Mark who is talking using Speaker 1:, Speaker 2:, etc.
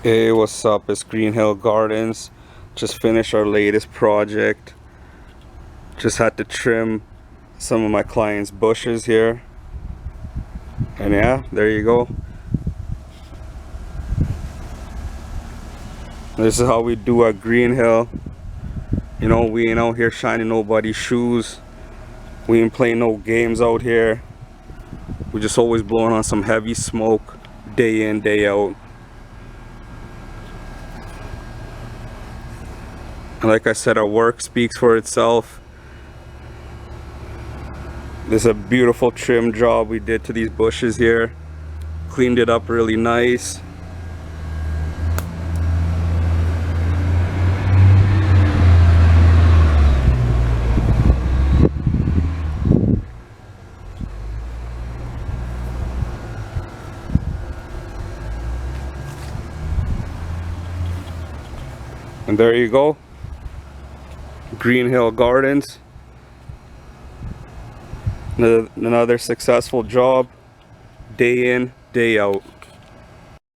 Speaker 1: Hey, what's up? It's Green Hill Gardens. Just finished our latest project. Just had to trim some of my clients' bushes here. And yeah, there you go. This is how we do at Green Hill. You know, we ain't out here shining nobody's shoes. We ain't playing no games out here. We just always blowing on some heavy smoke day in, day out. And like I said, our work speaks for itself. This is a beautiful trim job we did to these bushes here. Cleaned it up really nice. And there you go. Green Hill Gardens. Another successful job, day in, day out.